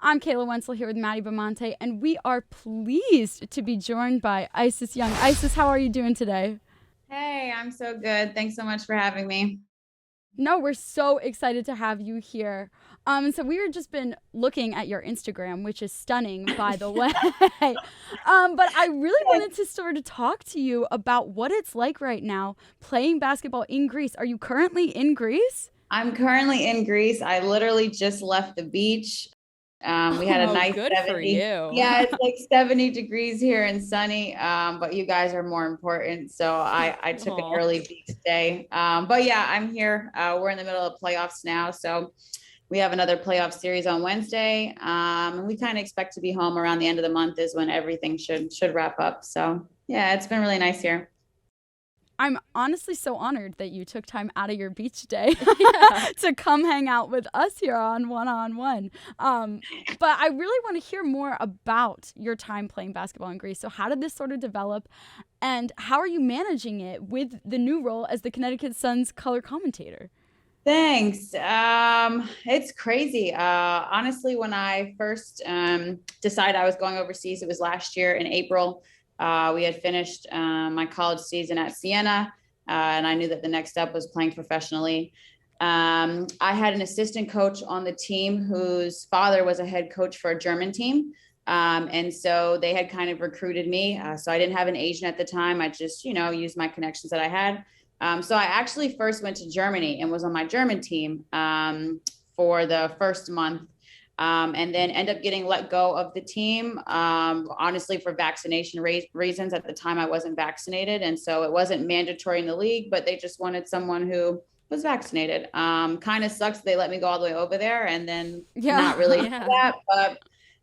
I'm Kayla Wentzel here with Maddie, Bimonte, and we are pleased to be joined by Isis Young. Isis, how are you doing today? Hey, I'm so good. Thanks so much for having me. No, we're so excited to have you here. So we were just been looking at your Instagram, which is stunning, by the way. But I really wanted to sort of talk to you about what it's like right now playing basketball in Greece. Are you currently in Greece? I'm currently in Greece. I literally just left the beach. We had a Oh, nice good for 70. you. Yeah, it's like 70 degrees here and sunny. But you guys are more important. So I took an Aw. early beach day. But yeah, I'm here. We're in the middle of playoffs now. So we have another playoff series on Wednesday. And we kind of expect to be home around the end of the month is when everything should wrap up. So yeah, it's been really nice here. I'm honestly so honored that you took time out of your beach day Yeah. to come hang out with us here on One on One. But I really want to hear more about your time playing basketball in Greece. So, how did this sort of develop, and how are you managing it with the new role as the Connecticut Sun's color commentator? Thanks. It's crazy. Honestly, when I first decided I was going overseas, it was last year in April. We had finished my college season at Siena, and I knew that the next step was playing professionally. I had an assistant coach on the team whose father was a head coach for a German team. And so they had kind of recruited me. So I didn't have an agent at the time. I just, used my connections that I had. So I actually first went to Germany and was on my German team for the first month, and then end up getting let go of the team, honestly, for vaccination reasons. At the time, I wasn't vaccinated, and so it wasn't mandatory in the league, but they just wanted someone who was vaccinated. Kind of sucks they let me go all the way over there and then not really do that, but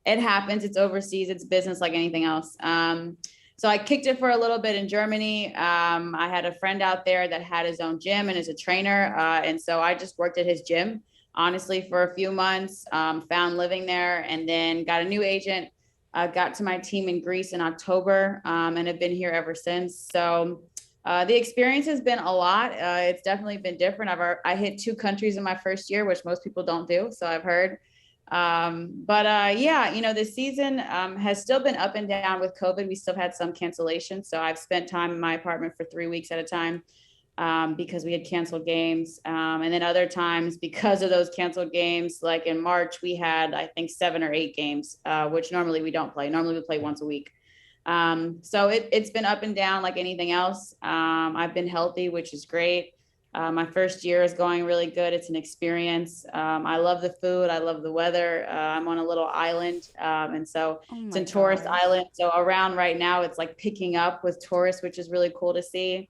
it happens. It's overseas. It's business like anything else. So I kicked it for a little bit in Germany. I had a friend out there that had his own gym and is a trainer. And so I just worked at his gym, honestly, for a few months, found living there, and then got a new agent, got to my team in Greece in October, and have been here ever since. So the experience has been a lot. It's definitely been different. I hit 2 countries in my first year, which most people don't do. So I've heard. But yeah, the season has still been up and down with COVID. We still had some cancellations. So I've spent time in my apartment for 3 weeks at a time, because we had canceled games. And then other times, because of those canceled games, like in March, we had, I think, 7 or 8 games, which normally we don't play. Normally we play once a week. So it's been up and down like anything else. I've been healthy, which is great. My first year is going really good. It's an experience. I love the food. I love the weather. I'm on a little island. And so Oh it's my a tourist gosh. island. So around right now, it's like picking up with tourists, which is really cool to see.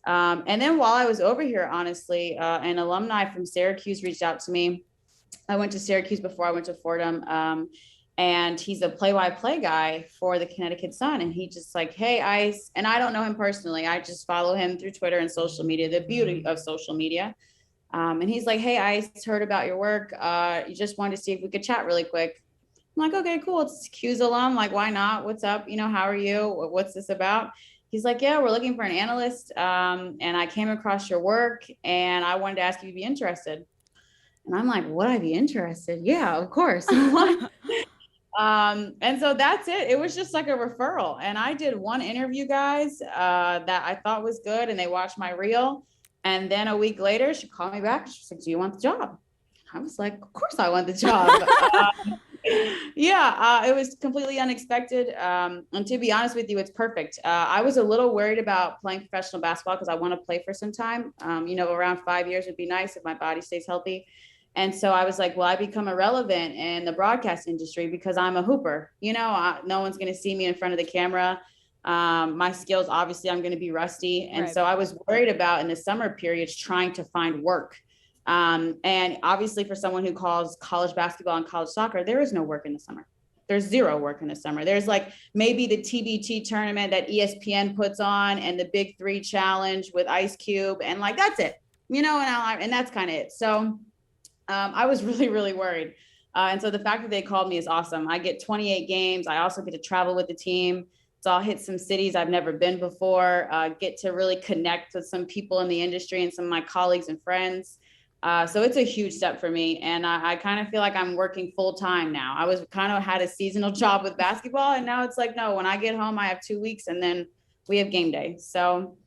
And then while I was over here, honestly, an alumni from Syracuse reached out to me. I went to Syracuse before I went to Fordham. And he's a play-by-play guy for the Connecticut Sun. And he just like, hey, Ice, and I don't know him personally. I just follow him through Twitter and social media, the beauty of social media. And he's like, hey, Ice, heard about your work. You just wanted to see if we could chat really quick. I'm like, okay, cool. It's Q's alum. Like, why not? What's up? How are you? What's this about? He's like, yeah, we're looking for an analyst. And I came across your work and I wanted to ask if you'd be interested. And I'm like, would I be interested? Yeah, of course. And so that's it. It was just like a referral. And I did one interview, guys, that I thought was good. And they watched my reel. And then a week later, she called me back. She's like, do you want the job? I was like, of course I want the job. Yeah, it was completely unexpected. And to be honest with you, it's perfect. I was a little worried about playing professional basketball because I want to play for some time. Around 5 years would be nice if my body stays healthy. And so I was like, well, I become irrelevant in the broadcast industry because I'm a hooper. No one's going to see me in front of the camera. My skills, obviously, I'm going to be rusty. And Right. so I was worried about in the summer periods trying to find work. And obviously, for someone who calls college basketball and college soccer, there is no work in the summer. There's zero work in the summer. There's like maybe the TBT tournament that ESPN puts on and the Big Three challenge with Ice Cube. And like, that's it, and that's kind of it. So I was really, really worried. And so the fact that they called me is awesome. I get 28 games. I also get to travel with the team. So I'll hit some cities I've never been before, get to really connect with some people in the industry and some of my colleagues and friends. So it's a huge step for me. And I kind of feel like I'm working full time now. I was kind of had a seasonal job with basketball. And now it's like, no, when I get home, I have 2 weeks and then we have game day. So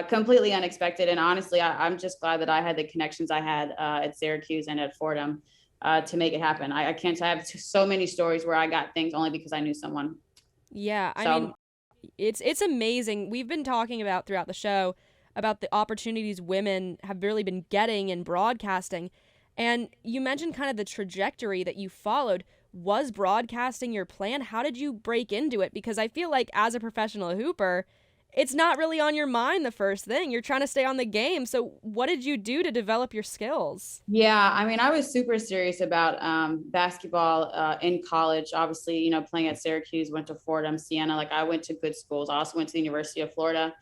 completely unexpected. And honestly, I'm just glad that I had the connections I had at Syracuse and at Fordham to make it happen. I can't, I have so many stories where I got things only because I knew someone. Yeah, I So mean, it's amazing. We've been talking about throughout the show about the opportunities women have really been getting in broadcasting. And you mentioned kind of the trajectory that you followed. Was broadcasting your plan? How did you break into it? Because I feel like as a professional hooper, it's not really on your mind the first thing. You're trying to stay on the game. So what did you do to develop your skills? yeah, I mean, I was super serious about basketball in college. Obviously, you know, playing at Syracuse, went to Fordham, Siena. Like I went to good schools. I also went to the University of Florida.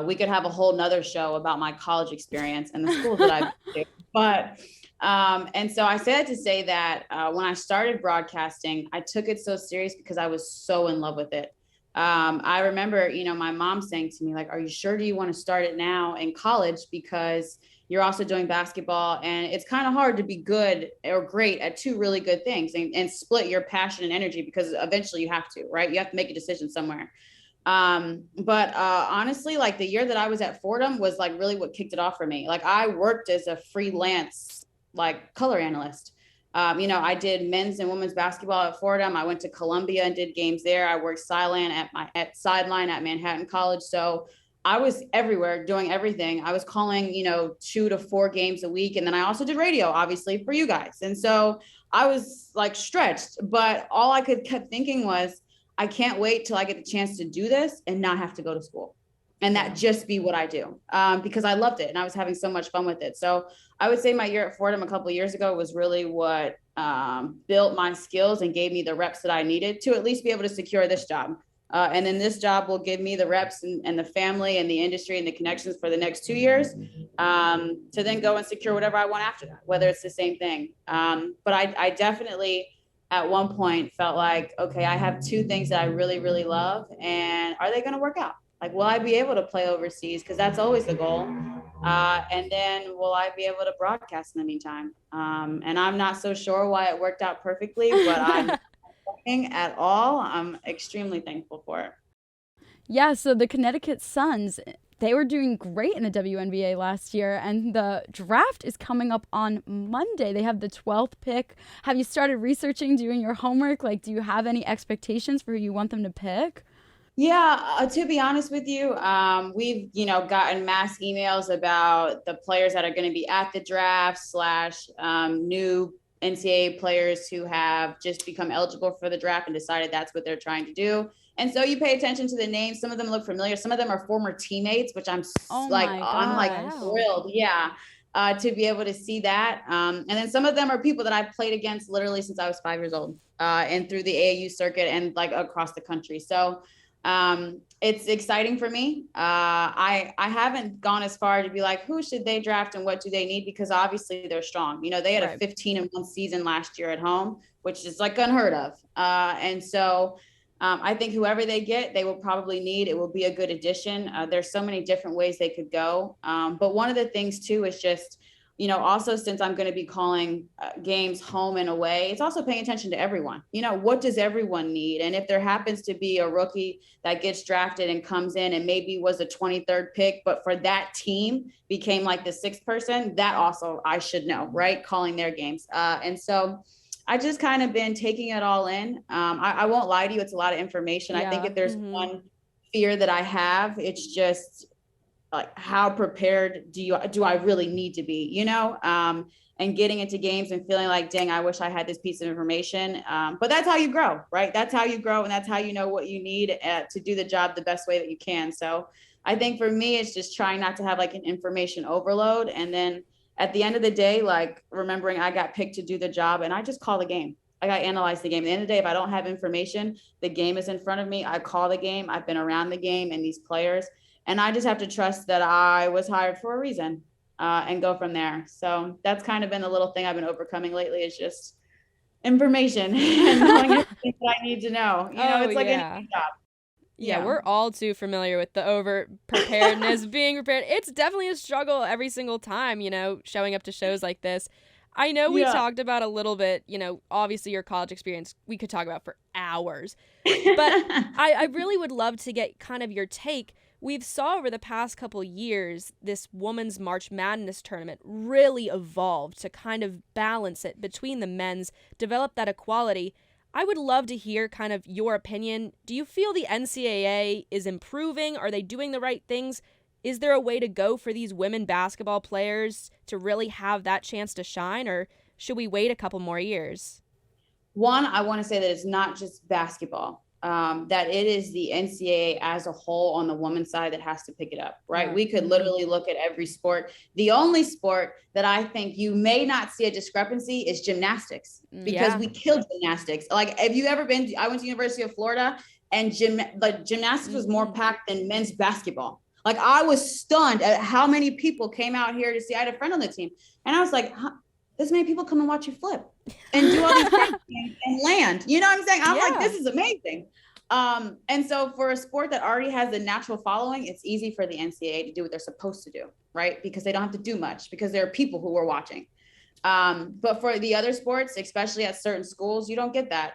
We could have a whole nother show about my college experience and the schools that I've been to. But and so I said to say that when I started broadcasting, I took it so serious because I was so in love with it. I remember, you know, my mom saying to me, like, are you sure, do you want to start it now in college? Because you're also doing basketball and it's kind of hard to be good or great at two really good things and split your passion and energy because eventually you have to, right? You have to make a decision somewhere. But honestly, like the year that I was at Fordham was like really what kicked it off for me. Like I worked as a freelance, like color analyst. You know, I did men's and women's basketball at Fordham. I went to Columbia and did games there. I worked sideline at sideline at Manhattan College. So I was everywhere doing everything. I was calling, you know, 2 to 4 games a week. And then I also did radio, obviously, for you guys. And so I was like stretched, but all I could kept thinking was, I can't wait till I get the chance to do this and not have to go to school. And that just be what I do because I loved it and I was having so much fun with it. So I would say my year at Fordham a couple of years ago was really what built my skills and gave me the reps that I needed to at least be able to secure this job. And then this job will give me the reps and the family and the industry and the connections for the next 2 years to then go and secure whatever I want after that, whether it's the same thing. But I definitely at one point felt like, okay, I have 2 things that I really, really love. And are they going to work out? Like, will I be able to play overseas? Because that's always the goal. And then will I be able to broadcast in the meantime? And I'm not so sure why it worked out perfectly, but I'm not at all. I'm extremely thankful for it. Yeah, so the Connecticut Suns, they were doing great in the WNBA last year, and the draft is coming up on Monday. They have the 12th pick. Have you started researching, doing your homework? Like, do you have any expectations for who you want them to pick? Yeah, to be honest with you, we've, you know, gotten mass emails about the players that are going to be at the draft slash new NCAA players who have just become eligible for the draft and decided that's what they're trying to do. And so you pay attention to the names. Some of them look familiar. Some of them are former teammates, which I'm I'm like thrilled. Yeah. To be able to see that. And then some of them are people that I've played against literally since I was 5 years old and through the AAU circuit and like across the country. So it's exciting for me. I haven't gone as far to be like, who should they draft and what do they need? Because obviously they're strong. You know, they had a 15-1 season last year at home, which is like unheard of. And so I think whoever they get, they will probably need. It will be a good addition. There's so many different ways they could go. But one of the things too is just, you know, also since I'm going to be calling games home and away, it's also paying attention to everyone. You know, what does everyone need? And if there happens to be a rookie that gets drafted and comes in and maybe was a 23rd pick, but for that team became like the 6th person, that also I should know, right? Calling their games. And so I just kind of been taking it all in. I won't lie to you. It's a lot of information. I think if there's one fear that I have, it's just like, how prepared do I really need to be, you know? And getting into games and feeling like, dang, I wish I had this piece of information. But that's how you grow, right? That's how you grow. And that's how you know what you need to do the job the best way that you can. So I think for me, it's just trying not to have like an information overload. And then at the end of the day, like remembering I got picked to do the job and I just call the game. I got to analyze the game. At the end of the day, if I don't have information, the game is in front of me. I call the game. I've been around the game and these players. And I just have to trust that I was hired for a reason and go from there. So that's kind of been the little thing I've been overcoming lately is just information and knowing everything that I need to know. You know, it's like any job. Yeah, we're all too familiar with the over preparedness, being prepared. It's definitely a struggle every single time, showing up to shows like this. I know we talked about a little bit, obviously your college experience we could talk about for hours. But I really would love to get kind of your take. We've saw over the past couple years this women's March Madness tournament really evolve to kind of balance it between the men's, develop that equality. I would love to hear kind of your opinion. Do you feel the NCAA is improving? Are they doing the right things? Is there a way to go for these women basketball players to really have that chance to shine, or should we wait a couple more years? One, I want to say that it's not just basketball, that it is the NCAA as a whole on the women's side that has to pick it up, right? We could literally look at every sport. The only sport that I think you may not see a discrepancy is gymnastics, because we killed gymnastics. Like, have you ever been, I went to University of Florida, and gymnastics was more packed than men's basketball. Like, I was stunned at how many people came out here to see. I had a friend on the team, and I was like, this many people come and watch you flip and do all these things and land. You know what I'm saying? I'm like, this is amazing. And so for a sport that already has a natural following, it's easy for the NCAA to do what they're supposed to do, right? Because they don't have to do much, because there are people who are watching. But for the other sports, especially at certain schools, you don't get that.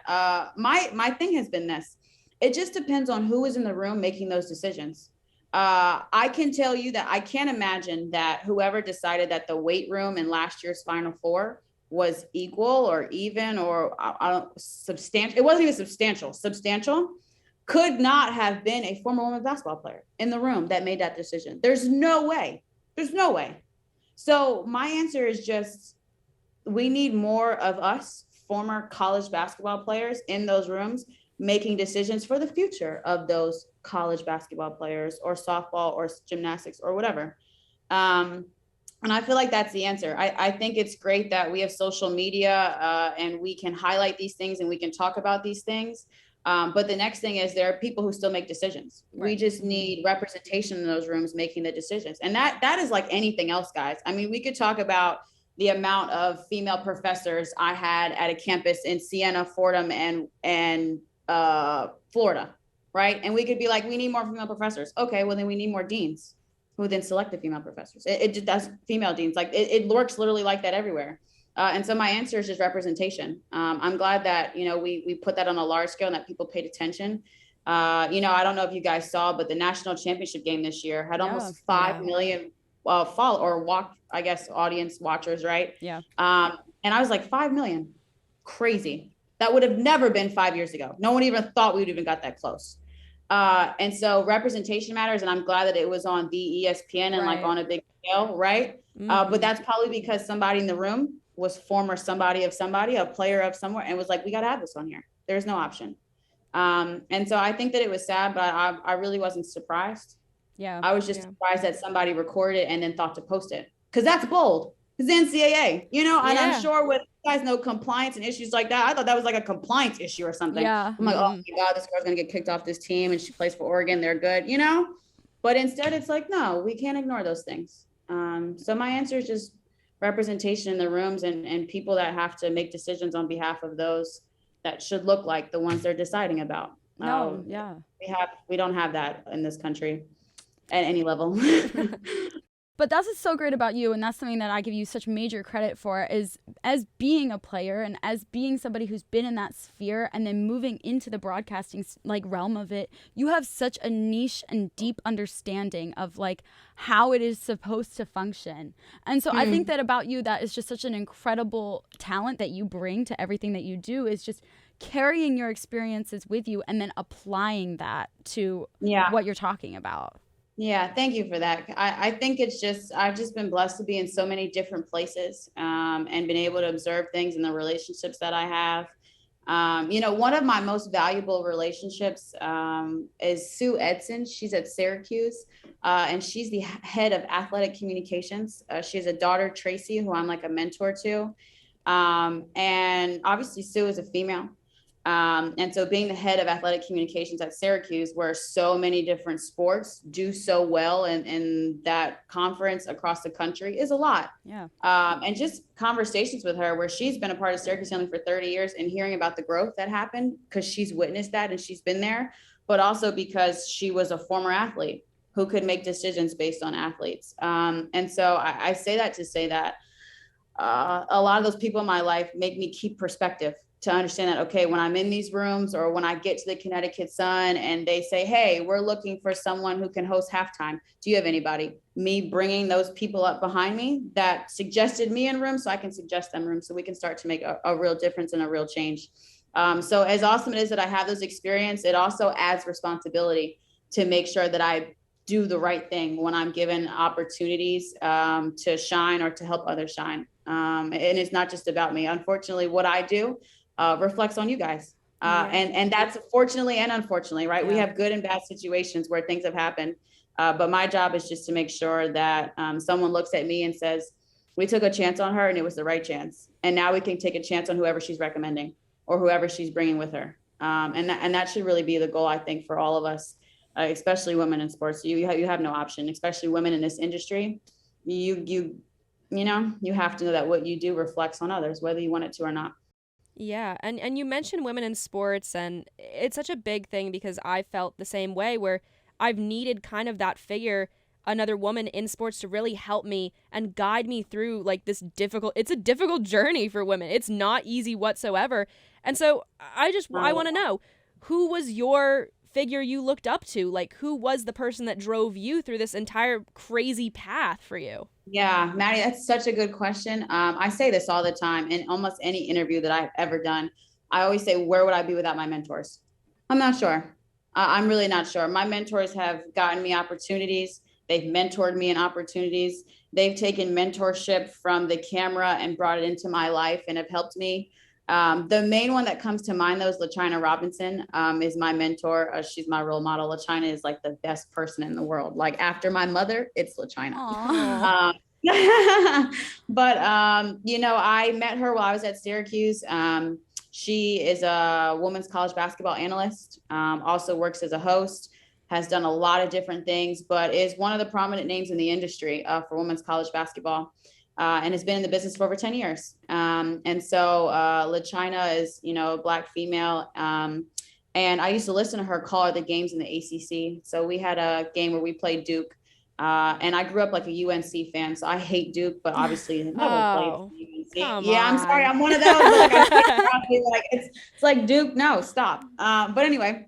My thing has been this. It just depends on who is in the room making those decisions. I can tell you that I can't imagine that whoever decided that the weight room in last year's Final Four was equal or even or substantial. It wasn't even substantial. Substantial could not have been a former women's basketball player in the room that made that decision. There's no way. There's no way. So my answer is just, we need more of us former college basketball players in those rooms making decisions for the future of those college basketball players, or softball, or gymnastics, or whatever. And I feel like that's the answer. I think it's great that we have social media and we can highlight these things and we can talk about these things. But the next thing is, there are people who still make decisions. Right. We just need representation in those rooms making the decisions. And that is like anything else, guys. I mean, we could talk about the amount of female professors I had at a campus in Siena, Fordham, and Florida, right? And we could be like, we need more female professors. Okay, well then we need more deans who then select the female professors. It just does, female deans, like it works literally like that everywhere. And so my answer is just representation. I'm glad that, we put that on a large scale and that people paid attention. I don't know if you guys saw, but the national championship game this year had almost 5 million audience watchers, right? Yeah. And I was like, 5 million, crazy. That would have never been 5 years ago. No one even thought we would even got that close. And so representation matters. And I'm glad that it was on the ESPN and like on a big scale, right? But that's probably because somebody in the room was former somebody of somebody, a player of somewhere, and was like, we got to have this on here. There's no option. And so I think that it was sad, but I really wasn't surprised. Yeah. I was just surprised that somebody recorded it and then thought to post it. Because that's bold. It's NCAA, and I'm sure with you guys know compliance and issues like that. I thought that was like a compliance issue or something. Yeah. I'm like, oh my God, this girl's gonna get kicked off this team and she plays for Oregon. They're good, But instead it's like, no, we can't ignore those things. So my answer is just representation in the rooms and people that have to make decisions on behalf of those that should look like the ones they're deciding about. We don't have that in this country at any level. But that's what's so great about you, and that's something that I give you such major credit for, is as being a player and as being somebody who's been in that sphere and then moving into the broadcasting realm of it, you have such a niche and deep understanding of how it is supposed to function. And so I think that about you, that is just such an incredible talent that you bring to everything that you do, is just carrying your experiences with you and then applying that to what you're talking about. Yeah, thank you for that. I think I've just been blessed to be in so many different places and been able to observe things in the relationships that I have. One of my most valuable relationships is Sue Edson. She's at Syracuse and she's the head of athletic communications. She has a daughter, Tracy, who I'm like a mentor to. And obviously Sue is a female. And so being the head of athletic communications at Syracuse, where so many different sports do so well in that conference across the country, is a lot. Yeah. And just conversations with her where she's been a part of Syracuse only for 30 years and hearing about the growth that happened because she's witnessed that and she's been there, but also because she was a former athlete who could make decisions based on athletes. And so I say that to say that a lot of those people in my life make me keep perspective to understand that, okay, when I'm in these rooms or when I get to the Connecticut Sun and they say, hey, we're looking for someone who can host halftime. Do you have anybody? Me bringing those people up behind me that suggested me in rooms so I can suggest them rooms so we can start to make a real difference and a real change. So as awesome it is that I have those experience, it also adds responsibility to make sure that I do the right thing when I'm given opportunities to shine or to help others shine. And it's not just about me. Unfortunately, what I do reflects on you guys. And that's fortunately and unfortunately, right? We have good and bad situations where things have happened. But my job is just to make sure that someone looks at me and says, we took a chance on her and it was the right chance. And now we can take a chance on whoever she's recommending or whoever she's bringing with her. And that should really be the goal, I think, for all of us, especially women in sports. You have no option, especially women in this industry. You have to know that what you do reflects on others, whether you want it to or not. Yeah, and you mentioned women in sports, and it's such a big thing because I felt the same way where I've needed kind of that figure, another woman in sports to really help me and guide me through like it's a difficult journey for women. It's not easy whatsoever. And so I want to know, who was your figure you looked up to? Like, who was the person that drove you through this entire crazy path for you? Yeah, Maddie, that's such a good question. I say this all the time in almost any interview that I've ever done. I always say, where would I be without my mentors? I'm not sure. I'm really not sure. My mentors have gotten me opportunities. They've mentored me in opportunities. They've taken mentorship from the camera and brought it into my life and have helped me. The main one that comes to mind, though, is LaChina Robinson, is my mentor. She's my role model. LaChina is like the best person in the world. Like after my mother, it's LaChina. But, I met her while I was at Syracuse. She is a women's college basketball analyst, also works as a host, has done a lot of different things, but is one of the prominent names in the industry for women's college basketball. And has been in the business for over 10 years. And so LaChina is, a Black female. And I used to listen to her call the games in the ACC. So we had a game where we played Duke. And I grew up like a UNC fan. So I hate Duke, but obviously never played UNC. Yeah, I'm sorry. I'm one of those. It's like Duke. No, stop. But anyway,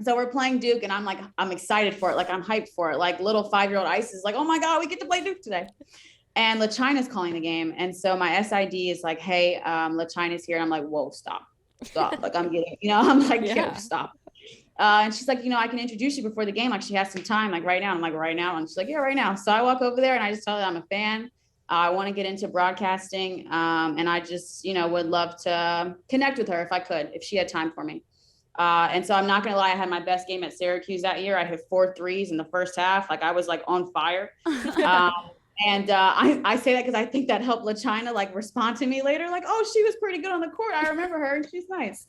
so we're playing Duke and I'm excited for it. Like I'm hyped for it. Like little 5-year-old Ice is like, oh my God, we get to play Duke today. And LaChina's calling the game. And so my SID is like, hey, LaChina's here. And I'm like, whoa, stop. Like I'm getting, I'm like, yeah, stop. And she's like, I can introduce you before the game. Like she has some time, like right now. I'm like, right now. And she's like, yeah, right now. So I walk over there and I just tell her I'm a fan. I want to get into broadcasting. And I just, would love to connect with her if she had time for me. And so I'm not going to lie. I had my best game at Syracuse that year. I hit 4 threes in the first half. Like I was like on fire. And I say that because I think that helped LaChina like respond to me later. Like, oh, she was pretty good on the court. I remember her and she's nice.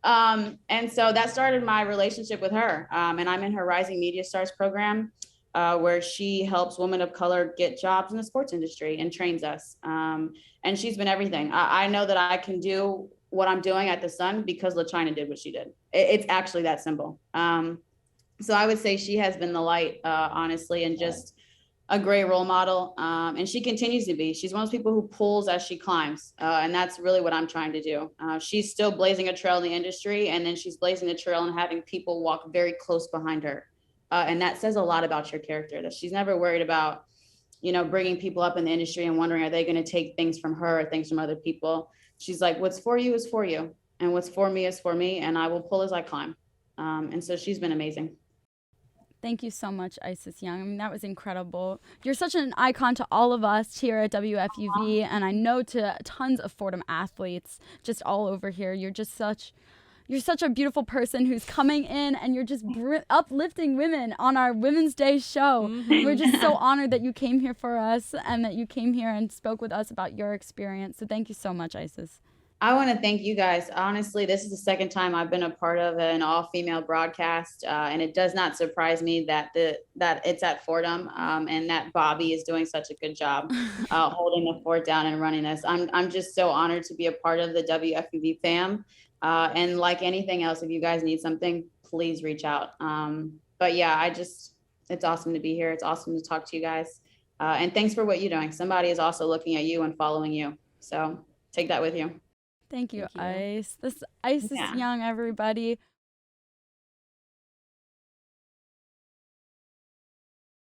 And so that started my relationship with her. And I'm in her Rising Media Stars program where she helps women of color get jobs in the sports industry and trains us. And she's been everything. I know that I can do what I'm doing at the Sun because LaChina did what she did. It's actually that simple. So I would say she has been the light, honestly, and just a great role model. And she continues to be. She's one of those people who pulls as she climbs. And that's really what I'm trying to do. She's still blazing a trail in the industry, and then she's blazing the trail and having people walk very close behind her. And that says a lot about your character, that she's never worried about, bringing people up in the industry and wondering, are they going to take things from her or things from other people? She's like, what's for you is for you. And what's for me is for me. And I will pull as I climb. And so she's been amazing. Thank you so much, Isis Young. I mean, that was incredible. You're such an icon to all of us here at WFUV, and I know to tons of Fordham athletes just all over here. You're such a beautiful person who's coming in, and you're just uplifting women on our Women's Day show. Mm-hmm. We're just so honored that you came here for us and that you came here and spoke with us about your experience. So thank you so much, Isis. I want to thank you guys. Honestly, this is the second time I've been a part of an all-female broadcast, and it does not surprise me that it's at Fordham, and that Bobby is doing such a good job holding the fort down and running this. I'm just so honored to be a part of the WFUV fam, and like anything else, if you guys need something, please reach out. But yeah, it's awesome to be here. It's awesome to talk to you guys. And thanks for what you're doing. Somebody is also looking at you and following you. So take that with you. Thank you, Thank you. Ice. This Ice is young, everybody.